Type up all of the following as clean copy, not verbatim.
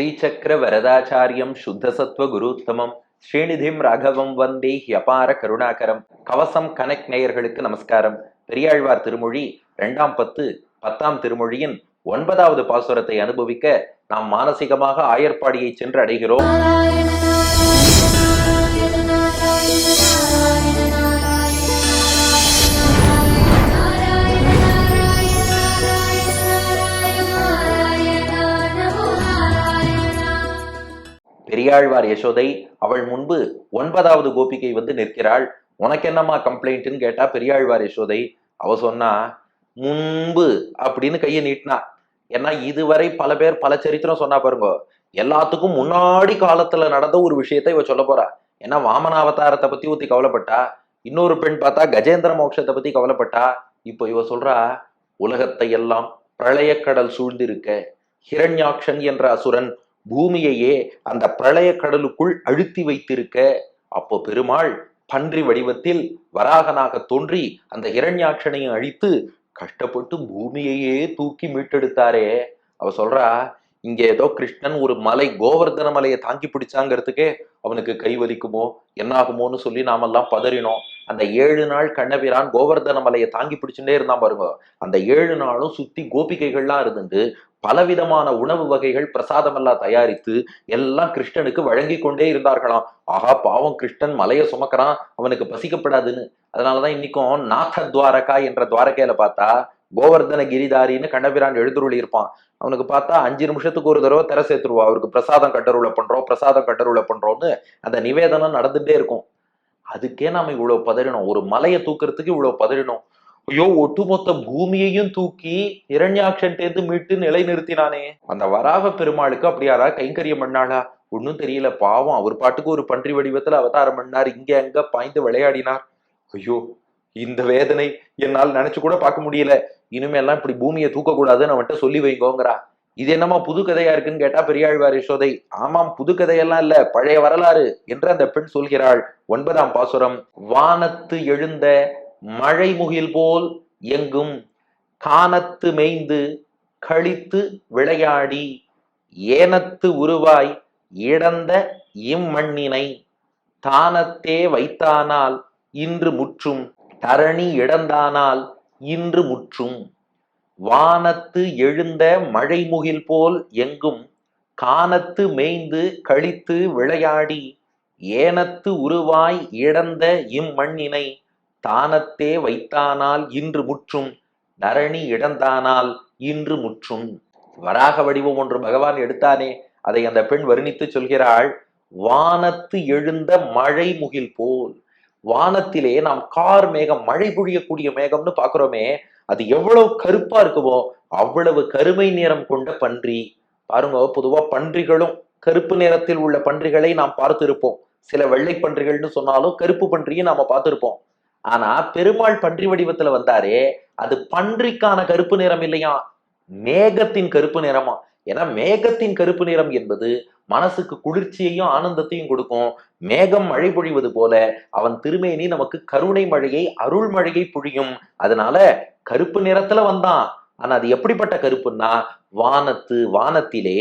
ஸ்ரீசக்கர வரதாச்சாரியம் சுத்தசத்வ குருத்தமம் ஸ்ரீநிதிம் ராகவம் வந்தே ஹியபார கருணாகரம். கவசம் கனெக்ட் நேயர்களுக்கு நமஸ்காரம். பெரியாழ்வார் திருமொழி 2ஆம் பத்து 10ஆம் திருமொழியின் 9வது பாசுரத்தை அனுபவிக்க நாம் மானசீகமாக ஆயர்பாடியை சென்று அடைகிறோம். பெரியாழ்வார் யசோதை அவள் முன்பு 9வது கோபிகை வந்து நிற்கிறாள். உனக்கு என்னம்மா கம்ப்ளைண்ட்னு கேட்டா பெரியாழ்வார் யசோதை அவ சொன்னா முன்பு அப்படின்னு கையை நீட்டினா. ஏன்னா இதுவரை பல பேர் பல சரித்திரம் சொன்னா பாருங்க, எல்லாத்துக்கும் முன்னாடி காலத்துல நடந்த ஒரு விஷயத்தை இவ சொல்ல போறா. ஏன்னா வாமனாவதாரத்தை பத்தி ஊத்தி கவலைப்பட்டா, இன்னொரு பெண் பார்த்தா கஜேந்திர மோட்சத்தை பத்தி கவலைப்பட்டா. இப்போ இவ சொல்றா, உலகத்தை எல்லாம் பிரளயக்கடல் சூழ்ந்திருக்க ஹிரண்யாக்ஷன் என்ற அசுரன் பூமியையே அந்த பிரளய கடலுக்குள் அழுத்தி வைத்திருக்க, அப்போ பெருமாள் பன்றி வடிவத்தில் வராகனாக தோன்றி அந்த ஹிரண்யாட்சனையும் அழித்து கஷ்டப்பட்டு பூமியையே தூக்கி மீட்டெடுத்தாரே. அவ சொல்றா, இங்க ஏதோ கிருஷ்ணன் ஒரு மலை கோவர்தன மலையை தாங்கி பிடிச்சாங்கிறதுக்கே அவனுக்கு கை வலிக்குமோ என்னாகுமோன்னு சொல்லி நாமெல்லாம் பதறினோம். அந்த 7 நாள் கண்ணபிரான் கோவர்தன மலையை தாங்கி பிடிச்சுட்டே இருந்தான் பாருங்க. அந்த 7 நாளும் சுத்தி கோபிகைகள்லாம் இருந்து பலவிதமான உணவு வகைகள் பிரசாதம் எல்லாம் தயாரித்து எல்லாம் கிருஷ்ணனுக்கு வழங்கி கொண்டே இருந்தார்களாம். ஆஹா, பாவம் கிருஷ்ணன் மலையை சுமக்கிறான், அவனுக்கு பசிக்கப்படாதுன்னு. அதனாலதான் இன்னைக்கும் நாத துவாரகா என்ற துவாரகையில பார்த்தா கோவர்தன கிரிதாரின்னு கண்ணபிரான் எழுதுருளி இருப்பான். அவனுக்கு பார்த்தா 5 நிமிஷத்துக்கு ஒரு தடவை திரை சேர்த்துருவா. அவருக்கு பிரசாதம் கட்டருளை பண்றோம்னு அந்த நிவேதனம் நடந்துட்டே இருக்கும். அதுக்கே நாம இவ்வளவு பதறினோம், ஒரு மலையை தூக்குறதுக்கு இவ்வளவு பதறினோம். ஐயோ, ஒட்டுமொத்த பூமியையும் தூக்கி இரண்யாட்சன்டேந்து மீட்டு நிலை நிறுத்தினானே. அந்த வராக பெருமாளுக்கு அப்படியாரா கைங்கரியம் பண்ணாளா? ஒன்னும் தெரியல. பாவம், அவர் பாட்டுக்கு ஒரு பன்றி வடிவத்துல அவதாரம் பண்ணார், இங்க அங்க பாய்ந்து விளையாடினார். ஐயோ, இந்த வேதனை என்னால் நினைச்சு கூட பார்க்க முடியல. இனிமேல்லாம் இப்படி பூமியை தூக்க கூடாதுன்னு அவன்கிட்ட சொல்லி வைங்கோங்கிறா. இது என்னமா புது கதையா இருக்குன்னு கேட்டா பெரியாழ்வார் யசோதை, ஆமாம் புது கதையெல்லாம் இல்ல, பழைய வரலாறு என்று அந்த பெண் சொல்கிறாள். 9ஆம் பாசுரம். வானத்து எழுந்த மழை முகில் போல் எங்கும் கானத்து மேய்ந்து கழித்து விளையாடி ஏனத்து உருவாய் இடந்த இம்மண்ணினை தானத்தே வைத்தானால் இன்று முற்றும் தரணி இடந்தானால் இன்று முற்றும். வானத்து எழுந்த மழைமுகில் போல் எங்கும் கானத்து மேய்ந்து கழித்து விளையாடி ஏனத்து உருவாய் இடந்த இம்மண்ணினை தானத்தே வைத்தானால் இன்று முற்றும் தரணி இடந்தானால் இன்று முற்றும். வராக வடிவம் ஒன்று பகவான் எடுத்தானே, அதை அந்த பெண் வர்ணித்து சொல்கிறாள். வானத்து எழுந்த மழை முகில் போல். வானத்திலே நாம் கார் மேகம், மழை பொழியக்கூடிய மேகம்னு பாக்குறோமே, அது எவ்வளவு கருப்பா இருக்குமோ அவ்வளவு கருமை நிறம் கொண்ட பன்றி. பாருங்க, பொதுவா பன்றிகளும் கருப்பு நிறத்தில் உள்ள பன்றிகளை நாம் பார்த்து இருப்போம். சில வெள்ளை பன்றிகள்னு சொன்னாலும் கருப்பு பன்றியும் நாம பார்த்திருப்போம். ஆனா பெருமாள் பன்றி வடிவத்துல வந்தாரே, அது பன்றிக்கான கருப்பு நிறம் இல்லையா, மேகத்தின் கருப்பு நிறமா. ஏன்னா மேகத்தின் கருப்பு நிறம் என்பது மனசுக்கு குளிர்ச்சியையும் ஆனந்தத்தையும் கொடுக்கும். மேகம் மழை பொழிவது போல அவன் திருமேனி நமக்கு கருணை மழையை, அருள் மழையை பொழியும். அதனால கருப்பு நிறத்துல வந்தான். ஆனா அது எப்படிப்பட்ட கருப்புன்னா, வானத்திலே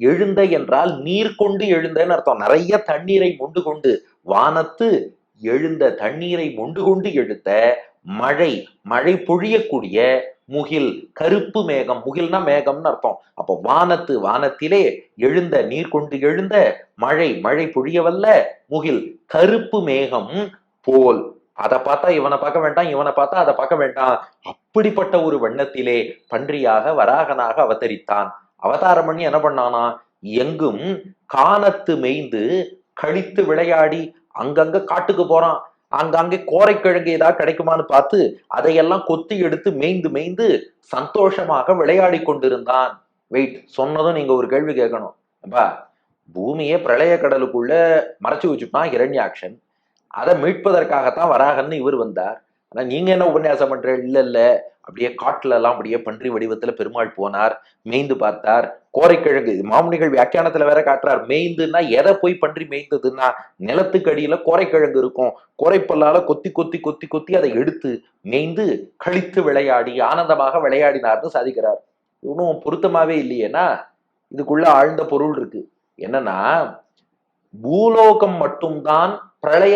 எழுந்த என்றால் நீர் கொண்டு எழுந்தன்னு அர்த்தம். நிறைய தண்ணீரை மொண்டு கொண்டு, வானத்து எழுந்த தண்ணீரை மொண்டு கொண்டு எழுந்த மழை பொழியக்கூடிய முகில், கருப்பு மேகம். முகில்னா மேகம்னு அர்த்தம். அப்போ வானத்திலே எழுந்த நீர் கொண்டு எழுந்த மழை பொழியவல்ல முகில் கருப்பு மேகம் போல். அதை பார்த்தா இவனை பார்க்க வேண்டாம், இவனை பார்த்தா அதை பார்க்க வேண்டாம். அப்படிப்பட்ட ஒரு வண்ணத்திலே பன்றியாக வராகனாக அவதரித்தான். அவதாரம் பண்ணி என்ன பண்ணானா, எங்கும் கானத்து மேய்ந்து கழித்து விளையாடி, அங்கங்க காட்டுக்கு போறான். அங்கங்கே கோரைக்கிழங்கு ஏதாவது கிடைக்குமான்னு பார்த்து அதையெல்லாம் கொத்தி எடுத்து மேய்ந்து சந்தோஷமாக விளையாடி கொண்டிருந்தான். வெயிட், சொன்னதும் நீங்க ஒரு கேள்வி கேட்கணும். அப்பா, பூமியை பிரளய கடலுக்குள்ள மறைச்சு வச்சுட்டான் ஹிரண்யாக்ஷன், அதை மீட்பதற்காகத்தான் வராகன்னு இவர் வந்தார். ஆனா நீங்க என்ன உபன்யாசம் பண்ற? இல்ல, அப்படியே காட்டுல எல்லாம் அப்படியே பன்றி வடிவத்துல பெருமாள் போனார், மேய்ந்து பார்த்தார். கோரைக்கிழங்கு, மாமுனிகள் வியாக்கியானத்துல வேற காட்டுறார். மேய்ந்துன்னா எதை போய் பன்றி மேய்ந்ததுன்னா, நிலத்துக்கு அடியில கோரைக்கிழங்கு இருக்கும், கோரைப்பல்லால கொத்தி கொத்தி கொத்தி கொத்தி அதை எடுத்து மேய்ந்து கழித்து விளையாடி ஆனந்தமாக விளையாடினார்னு சாதிக்கிறார். ஒன்றும் பொருத்தமாவே இல்லையேனா. இதுக்குள்ள ஆழ்ந்த பொருள் இருக்கு. என்னன்னா, பூலோகம் மட்டும்தான் பிரளய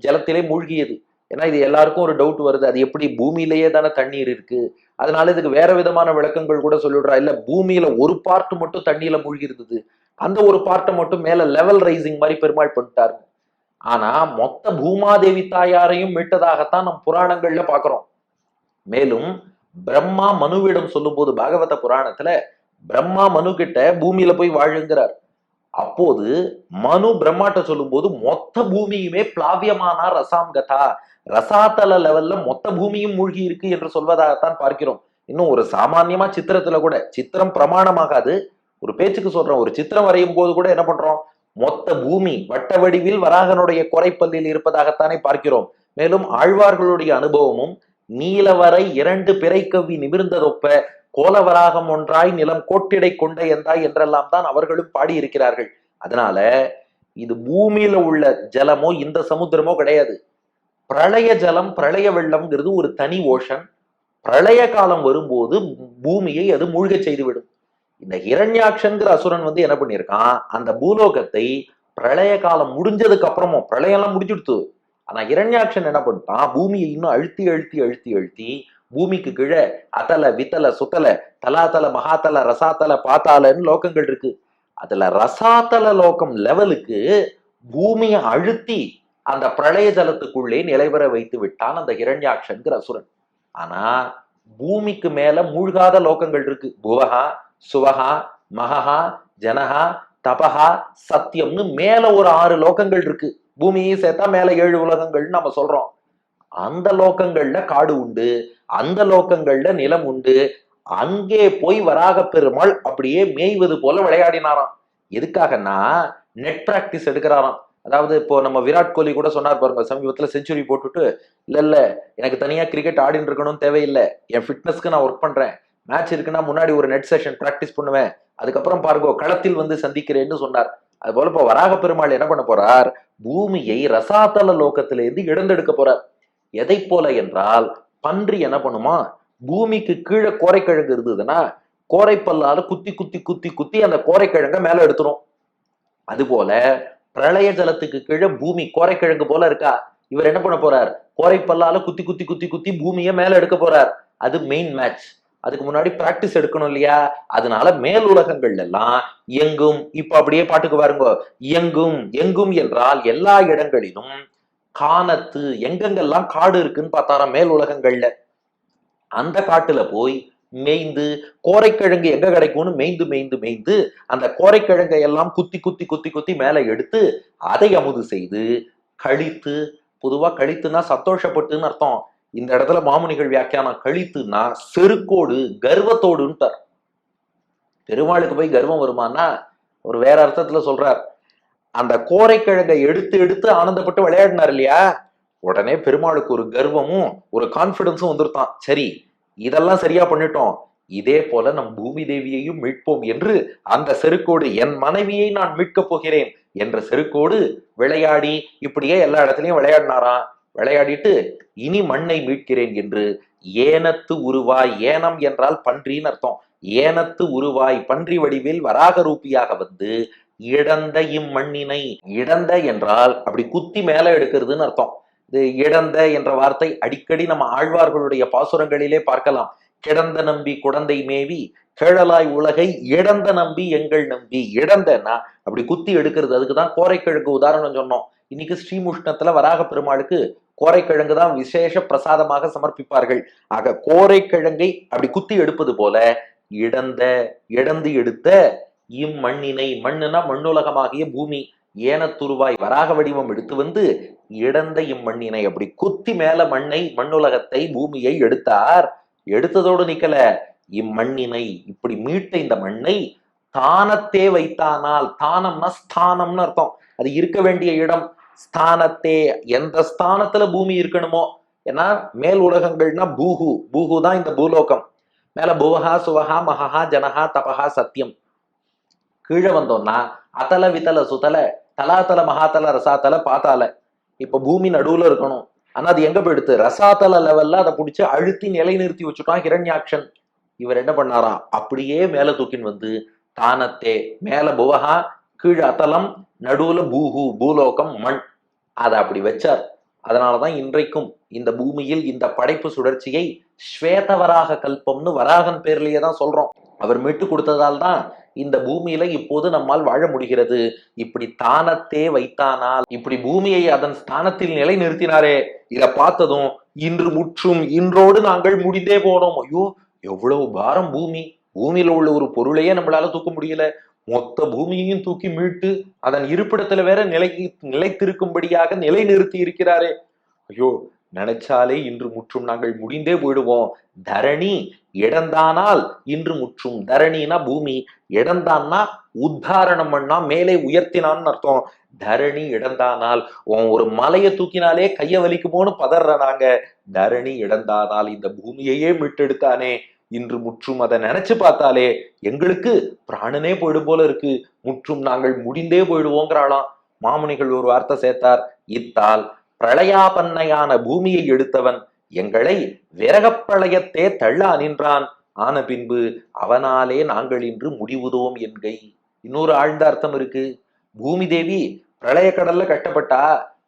ஜலத்திலே மூழ்கியது. ஏன்னா இது எல்லாருக்கும் ஒரு டவுட் வருது, அது எப்படி பூமியிலேயே தானே தண்ணீர் இருக்கு, அதனால இதுக்கு வேற விதமான விளக்கங்கள் கூட சொல்லிடுறா. இல்ல, பூமியில ஒரு பார்ட் மட்டும் தண்ணியில மூழ்கி இருந்தது, அந்த ஒரு பார்ட்டை மட்டும் மேல லெவல் ரைசிங் மாதிரி பெருமாள் பண்ணிட்டாரு. ஆனா மொத்த பூமாதேவி தாயாரையும் மீட்டதாகத்தான் நம் புராணங்கள்ல பாக்குறோம். மேலும் பிரம்மா மனுவிடம் சொல்லும் போது பாகவத புராணத்துல பிரம்மா மனு கிட்ட பூமியில போய் வாழுங்கிறார். அப்போது மனு பிரம்மாட்ட சொல்லும் போது மொத்த பூமியுமே பிளாவியமானா ரசாம்கதா, ரசாத்தல லெவல்ல மொத்த பூமியும் மூழ்கி இருக்கு என்று சொல்வதாகத்தான் பார்க்கிறோம். இன்னும் ஒரு சாமான்யமா சித்திரத்துல கூட, சித்திரம் பிரமாணமாகாது, ஒரு பேச்சுக்கு சொல்றோம், ஒரு சித்திரம் வரையும் போது கூட என்ன பண்றோம், மொத்த பூமி வட்ட வடிவில் வராகனுடைய குறைப்பல்லில் இருப்பதாகத்தானே பார்க்கிறோம். மேலும் ஆழ்வார்களுடைய அனுபவமும் நீலவரை 2 பிறை கவ்வி நிமிர்ந்ததொப்ப கோலவராகம் ஒன்றாய் நிலம் கோட்டிடை கொண்ட எந்தாய் என்றெல்லாம் தான் அவர்களும் பாடியிருக்கிறார்கள். அதனால இது பூமியில உள்ள ஜலமோ இந்த சமுத்திரமோ கிடையாது. பிரளய ஜலம், பிரளய வெள்ளம்ங்கிறது ஒரு தனி ஓஷன். பிரளய காலம் வரும்போது பூமியை அது மூழ்க செய்துவிடும். இந்த ஹிரண்யாக்ஷன்கிற அசுரன் என்ன பண்ணியிருக்கான், அந்த பூலோகத்தை பிரளய காலம் முடிஞ்சதுக்கு அப்புறமும், பிரளயம் எல்லாம் முடிச்சுடுத்து, ஆனா ஹிரண்யாக்ஷன் என்ன பண்ணிட்டான், பூமியை இன்னும் அழுத்தி அழுத்தி அழுத்தி அழுத்தி பூமிக்கு கீழே அதல வித்தல சுத்தல தலாத்தல மகாத்தல ரசாத்தல பாத்தாலன்னு லோகங்கள் இருக்கு. அதுல ரசாத்தல லோகம் லெவலுக்கு பூமியை அழுத்தி அந்த பிரளய ஜலத்துக்குள்ளே நிலைவர வைத்து விட்டான் அந்த ஹிரண்யாக்ஷன்கிற அசுரன். ஆனா பூமிக்கு மேல மூழ்காத லோகங்கள் இருக்கு. புவகா, சுவகா, மகா, ஜனகா, தபகா, சத்தியம்னு மேல ஒரு 6 லோகங்கள் இருக்கு. பூமியை சேர்த்தா மேல 7 உலகங்கள்னு நம்ம சொல்றோம். அந்த லோகங்கள்ல காடு உண்டு, அந்த லோகங்கள்ல நிலம் உண்டு. அங்கே போய் வராக பெருமாள் அப்படியே மேய்வது போல விளையாடினாராம். எதுக்காகனா நெட் பிராக்டிஸ் எடுக்கிறாராம். அதாவது இப்போ நம்ம விராட் கோலி கூட சொன்னார் பாருங்க, சமீபத்துல செஞ்சுரி போட்டுட்டு, இல்ல எனக்கு தனியா கிரிக்கெட் ஆடின்னு இருக்கணும் தேவையில்லை, என் ஃபிட்னஸ்க்கு நான் ஒர்க் பண்றேன், மேட்ச் இருக்குன்னா முன்னாடி ஒரு நெட் செஷன் பிராக்டிஸ் பண்ணுவேன், அதுக்கப்புறம் பாருங்க களத்தில் சந்திக்கிறேன்னு சொன்னார். அது போல இப்ப வராக பெருமாள் என்ன பண்ண போறார், பூமியை ரசாத்தல லோகத்திலிருந்து இடந்தெடுக்க போறார். எதை போல என்றால், பன்றி என்ன பண்ணுமா, பூமிக்கு கீழே கோரைக்கிழங்கு இருந்ததுன்னா கோரைப்பல்லால குத்தி குத்தி குத்தி குத்தி அந்த கோரைக்கிழங்க மேல எடுத்துரும். அது போல பிரளய ஜலத்துக்கு கீழே பூமி கோரைக்கிழங்கு போல இருக்கா, இவர் என்ன பண்ண போறார், கோரைப்பல்லால குத்தி குத்தி குத்தி குத்தி பூமியை மேல எடுக்க போறார். அது மெயின் மேட்ச். அதுக்கு முன்னாடி பிராக்டிஸ் எடுக்கணும் இல்லையா, அதனால மேல் உலகங்கள் எல்லாம் எங்கும், இப்ப அப்படியே பாட்டுக்கு பாருங்க, எங்கும் எங்கும் என்றால் எல்லா இடங்களிலும், கானத்து எங்கெங்கெல்லாம் காடு இருக்குன்னு பார்த்தாராம் மேல் உலகங்கள்ல, அந்த காட்டுல போய் மேய்ந்து கோரைக்கிழங்கு எங்க கிடைக்கும்னு மேய்ந்து மேய்ந்து மேய்ந்து அந்த கோரைக்கிழங்கை எல்லாம் குத்தி குத்தி குத்தி குத்தி மேல எடுத்து அதை அமுது செய்து கழித்து, பொதுவா கழித்துனா சந்தோஷப்பட்டுன்னு அர்த்தம், இந்த இடத்துல மாமுனிகள் வியாக்கியானம் கழித்துனா செருக்கோடு கர்வத்தோடுன்ட்டார். பெருமாளுக்கு போய் கர்வம் வருமானா ஒரு வேற அர்த்தத்துல சொல்றார். அந்த கோரைக்கிழங்கை எடுத்து எடுத்து ஆனந்தப்பட்டு விளையாடினார் இல்லையா, உடனே பெருமாளுக்கு ஒரு கர்வமும் ஒரு கான்பிடன்ஸும் வந்துருத்தான். சரி, இதெல்லாம் சரியா பண்ணிட்டோம், இதே போல நம் பூமி தேவியையும் மீட்போம் என்று அந்த செருக்கோடு, என் மனைவியை நான் மீட்கப் போகிறேன் என்ற செருக்கோடு விளையாடி இப்படியே எல்லா இடத்துலயும் விளையாடினாராம். விளையாடிட்டு இனி மண்ணை மீட்கிறேன் என்று ஏனத்து உருவாய், ஏனம் என்றால் பன்றின்னு அர்த்தம், ஏனத்து உருவாய் பன்றி வடிவில் வராக ரூபியாக வந்து இடந்த இம்மண்ணினை, இடந்த என்றால் அப்படி குத்தி மேல எடுக்கிறதுன்னு அர்த்தம். இது இடந்த என்ற வார்த்தை அடிக்கடி நம்ம ஆழ்வார்களுடைய பாசுரங்களிலே பார்க்கலாம். கிடந்த நம்பி குடந்தை மேவி கேழலாய் உலகை இடந்த நம்பி எங்கள் நம்பி, இடந்தன்னா அப்படி குத்தி எடுக்கிறது. அதுக்குதான் கோரைக்கிழங்கு உதாரணம் சொன்னோம். இன்னைக்கு ஸ்ரீமுஷ்ணத்துல வராக பெருமாளுக்கு கோரைக்கிழங்கு தான் விசேஷ பிரசாதமாக சமர்ப்பிப்பார்கள். ஆக கோரைக்கிழங்கை அப்படி குத்தி எடுப்பது போல இடந்த, இடந்து எடுத்த இம்மண்ணினை, மண்ணுனா மண்ணுலகமாகிய பூமி, ஏனத்துருவாய் வராக வடிவம் எடுத்து வந்து இடந்த இம்மண்ணினை அப்படி குத்தி மேல மண்ணை, மண்ணுலகத்தை, பூமியை எடுத்தார். எடுத்ததோடு நிக்கல, இம்மண்ணினை இப்படி மீட்ட இந்த மண்ணை தானத்தே வைத்தானால், தானம்னா ஸ்தானம்னு அர்த்தம், அது இருக்க வேண்டிய இடம். ஸ்தானத்தே, எந்த ஸ்தானத்துல பூமி இருக்கணுமோ, ஏன்னா மேல் உலகங்கள்னா பூஹு, பூஹு தான் இந்த பூலோகம். மேல புவகா, சுவகா, மகா, ஜனகா, தபகா, சத்தியம். கீழே வந்தோம்னா அதல வித்தல சுத்தல தலாத்தல மகாத்தல ரசாத்தல பாத்தால. இப்ப பூமி நடுவுல இருக்கணும், ஆனா அது எங்க போயிடுத்து, ரசாத்தல லெவல்ல அதை பிடிச்சு அழுத்தி நிலை நிறுத்தி வச்சுட்டான் ஹிரண்யாக்ஷன். இவர் என்ன பண்ணாராம், அப்படியே மேல தூக்கின்னு வந்து தானத்தே, மேல புவகா, கீழ் அதலம், நடுவுல பூஹு, பூலோகம், மண். அதை அப்படி வச்சார். அதனாலதான் இன்றைக்கும் இந்த பூமியில் இந்த படைப்பு சுழற்சியை ஸ்வேதவராக கல்பம்னு வராகன் பேர்லயே தான் சொல்றோம். அவர் மீட்டு கொடுத்ததால் தான் இந்த பூமியில இப்போது நம்மால் வாழ முடிகிறது. இப்படி தானத்தே வைத்தானால், இப்படி பூமியை அதன் ஸ்தானத்தில் நிலை நிறுத்தினாரே, இதை பார்த்ததும் இன்று முற்றும், இன்றோடு நாங்கள் முடிந்தே போனோம். ஐயோ, எவ்வளவு பாரம் பூமி, பூமியில உள்ள ஒரு பொருளையே நம்மளால தூக்க முடியல, மொத்த பூமியையும் தூக்கி மீட்டு அதன் இருப்பிடத்துல வேற நிலைத்திருக்கும்படியாக நிலை நிறுத்தி இருக்கிறாரே. ஐயோ, நினைச்சாலே இன்று முற்றும் நாங்கள் முடிந்தே போயிடுவோம். தரணி இடந்தானால் இன்று முற்றும். தரணினா பூமி, இடந்தான்னா உத்தாரணம் பண்ணா மேலே உயர்த்தினான்னு அர்த்தம். தரணி இடந்தானால், ஒரு மலையை தூக்கினாலே கைய வலிக்குமோன்னு பதற நாங்க. தரணி இடந்தானால், இந்த பூமியையே மீட்டெடுத்தானே இன்று முற்றும். அதை நினைச்சு பார்த்தாலே எங்களுக்கு பிராணனே போயிடும் போல இருக்கு. முற்றும் நாங்கள் முடிந்தே போயிடுவோங்கிறாளாம். மாமுனிகள் ஒரு வார்த்தை சேர்த்தார். இத்தால் பிரளயாபன்னையான பூமியை எடுத்தவன் எங்களை விரகப்பழையத்தே தள்ளா நின்றான். ஆன பின்பு அவனாலே நாங்கள் இன்று முடிவுதோம் என்கை. இன்னொரு ஆழ்ந்த அர்த்தம் இருக்கு. பூமி தேவி பிரளய கடல்ல கஷ்டப்பட்டா,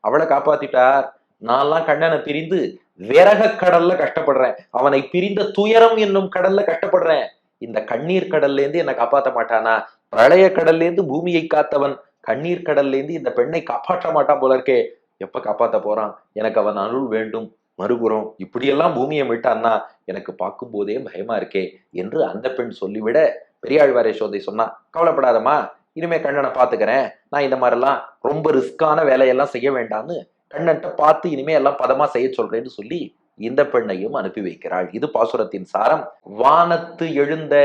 அவளை காப்பாத்திட்டார். நான்லாம் கண்ணனை பிரிந்து விரக கடல்ல கஷ்டப்படுறேன், அவனை பிரிந்த துயரம் என்னும் கடல்ல கஷ்டப்படுறேன். இந்த கண்ணீர் கடல்ல இருந்து என்னை காப்பாற்ற மாட்டானா? பிரளய கடல்ல இருந்து பூமியை காத்தவன் கண்ணீர் கடல்ல இருந்து இந்த பெண்ணை காப்பாற்ற மாட்டான் போல இருக்கே. எப்ப காப்பாத்த போறான்? எனக்கு அவன் அருள் வேண்டும். மறுபுறம் இப்படியெல்லாம் பூமியை மீட்டான்னா எனக்கு பார்க்கும் போதே பயமா இருக்கே என்று அந்த பெண் சொல்லிவிட, பெரியாழ்வார் யசோதை சொன்னா, கவலைப்படாதம்மா, இனிமே கண்ணனை பாத்துக்கிறேன். நான் இந்த மாதிரிலாம் ரொம்ப ரிஸ்கான வேலையெல்லாம் செய்ய வேண்டாம்னு கண்ணன்ட்ட பார்த்து இனிமே எல்லாம் பதமா செய்ய சொல்றேன்னு சொல்லி இந்த பெண்ணையும் அனுப்பி வைக்கிறாள். இது பாசுரத்தின் சாரம். வானத்து எழுந்த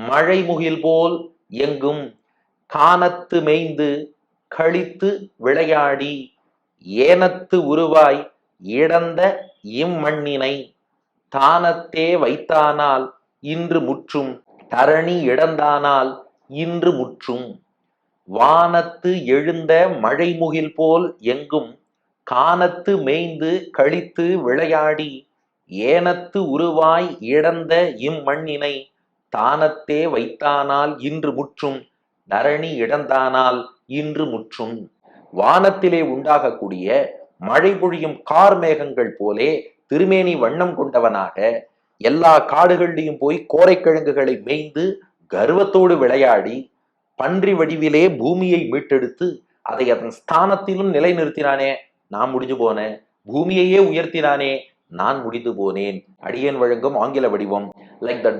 மழை முகில் போல் எங்கும் கானத்து மேய்ந்து கழித்து விளையாடி ஏனத்து உருவாய் இடந்த இம்மண்ணினை தானத்தே வைத்தானால் இன்று முற்றும். தரணி இடந்தானால் இன்று முற்றும். வானத்து எழுந்த மழைமுகில் போல் எங்கும் கானத்து மேய்ந்து கழித்து விளையாடி ஏனத்து உருவாய் இடந்த இம்மண்ணினை தானத்தே வைத்தானால் இன்று முற்றும். தரணி இடந்தானால் இன்று முற்றும். வானத்திலே உண்டாகக்கூடிய மழை பொழியும் கார் மேகங்கள் போலே திருமேனி வண்ணம் கொண்டவனாக எல்லா காடுகளிலையும் போய் கோரைக்கிழங்குகளை மேய்ந்து கர்வத்தோடு விளையாடி பன்றி வடிவிலே பூமியை மீட்டெடுத்து அதை அதன் ஸ்தானத்திலும் நிலை நிறுத்தினானே, நான் முடிஞ்சு போனேன். பூமியையே உயர்த்தினானே, நான் முடிந்து போனேன். அடியேன் வழங்கும் ஆங்கில வடிவம். Like the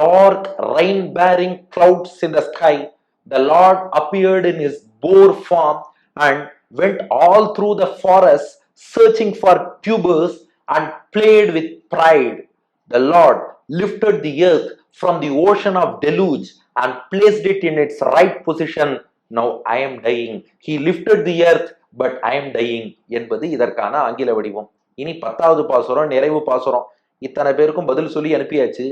dark rain-bearing clouds in the sky, the Lord appeared in his boar form and went all through the forest searching for tubers and played with pride. The Lord lifted the earth from the ocean of deluge and placed it in its right position. Now I am dying. He lifted the earth, but I am dying என்பது இதற்கான ஆங்கில வடிவம். இனி 10வது பாசுரம் நிறைவு பாசுரம். இத்தனை பேருக்கும் பதில் சொல்லி அனுப்பியாச்சு.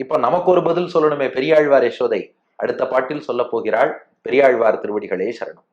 இப்ப நமக்கு ஒரு பதில் சொல்லணுமே. பெரியாழ்வார் யசோதை அடுத்த பாட்டில் சொல்ல போகிறாள். பெரியாழ்வார் திருவடிகளே சரணம்.